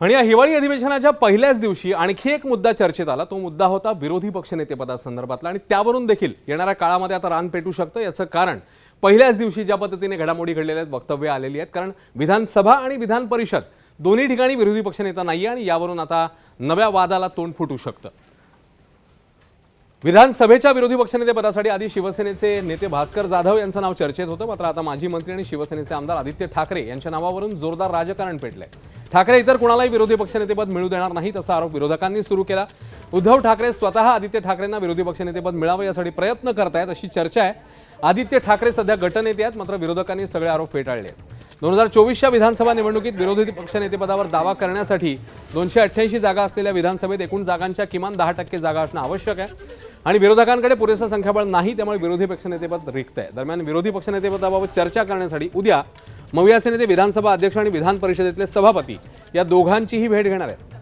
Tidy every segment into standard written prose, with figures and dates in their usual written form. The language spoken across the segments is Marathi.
आणि या हिवाळी अधिवेशनाच्या पहिल्याच दिवशी आणखी एक मुद्दा चर्चेत आला। तो मुद्दा होता विरोधी पक्षनेतेपदासंदर्भातला आणि त्यावरून देखील येणाऱ्या काळामध्ये आता रान पेटू शकतं। याचं कारण पहिल्याच दिवशी ज्या पद्धतीने घडामोडी घडलेल्या आहेत, वक्तव्य आलेली आहेत, कारण विधानसभा आणि विधान परिषद दोन्ही ठिकाणी विरोधी पक्षनेता नाही आणि यावरून आता नव्या वादाला तोंड फुटू शकतं। विधानसभेच्या विरोधी पक्षनेतेपदासाठी आधी शिवसेनेचे नेते भास्कर जाधव यांचं नाव चर्चेत होतं, मात्र आता माजी मंत्री आणि शिवसेनेचे आमदार आदित्य ठाकरे यांच्या नावावरून जोरदार राजकारण पेटलंय। ठाकरे इतर कोणालाही विरोधी पक्षनेतेपद मिळू देणार नाहीत असा आरोप विरोधकांनी सुरू केला। उद्धव ठाकरे स्वतः आदित्य ठाकरेंना विरोधी पक्षनेतेपद मिळावं यासाठी प्रयत्न करतायत अशी चर्चा आहे। आदित्य ठाकरे सध्या गटनेते आहेत, मात्र विरोधकांनी सगळे आरोप फेटाळले। 2024च्या विधानसभा निवडणुकीत विरोधी पक्षनेतेपदावर दावा करण्यासाठी 288 जागा असलेल्या विधानसभेत एकूण जागांच्या किमान 10% जागा असणं आवश्यक आहे आणि विरोधकांकडे पुरेसं संख्याबळ नाही, त्यामुळे विरोधी पक्षनेतेपद रिक्त आहे। दरम्यान विरोधी पक्षनेतेपदाबाबत चर्चा करण्यासाठी उद्या मविया सेनेचे विधानसभा अध्यक्ष आणि विधान परिषदेतले सभापती या दोघांचीही भेट घेणार आहेत।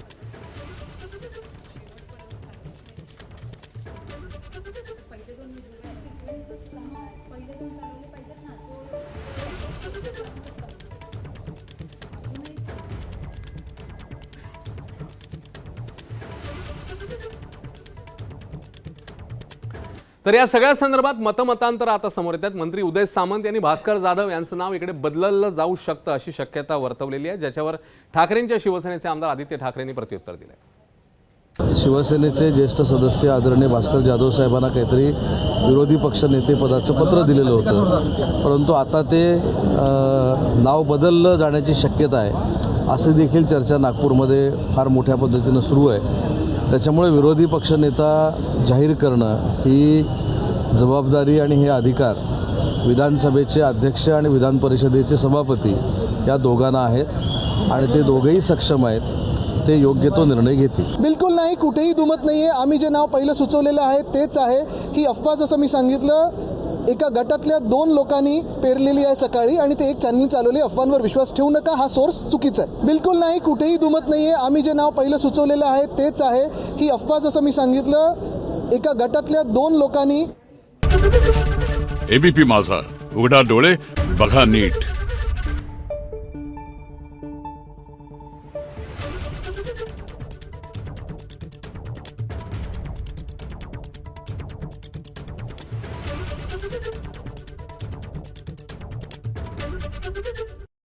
तर या सगळ्या संदर्भात मतमतांतर आता समोर येतात। मंत्री उदय सामंत यांनी भास्कर जाधव यांचं नाव इकडे बदललं जाऊ शकतं अशी शक्यता वर्तवलेली आहे, ज्याच्यावर ठाकरेंच्या शिवसेनेचे आमदार आदित्य ठाकरेंनी प्रत्युत्तर दिलंय। शिवसेनेचे ज्येष्ठ सदस्य आदरणीय भास्कर जाधव साहेबांना काहीतरी विरोधी पक्ष नेतेपदाचं पत्र दिलेलं होतं, परंतु आता ते नाव बदललं जाण्याची शक्यता आहे अशी देखील चर्चा नागपूरमध्ये फार मोठ्या पद्धतीनं सुरू आहे। त्याच्यामुळे विरोधी पक्षनेता जाहीर करणं ही जबाबदारी आणि हे अधिकार विधानसभेचे अध्यक्ष आणि विधान परिषदेचे सभापती या दोघांना आहेत आणि ते दोघेही सक्षम आहेत, ते योग्य तो निर्णय घेतील। बिलकुल नाही, कुठेही दुमत नाही आहे। आम्ही जे नाव पहिलं सुचवलेलं आहे तेच आहे। ही अफवा जसं मी सांगितलं एका गटातल्या 2 लोकांनी पेरलेली आहे सकाळी आणि ते एक चॅनल चालवली। अफवांवर विश्वास ठेवू नका, हा सोर्स चुकीचा आहे। बिलकुल नाही, कुठेही दुमत नाही आहे। आम्ही जे नाव पहिलं सुचवलेलं आहे तेच आहे। ही अफवा जसं मी सांगितलं एका गटातल्या 2 लोकांनी। एबीपी माझा, उघडा डोळे बघा नीट।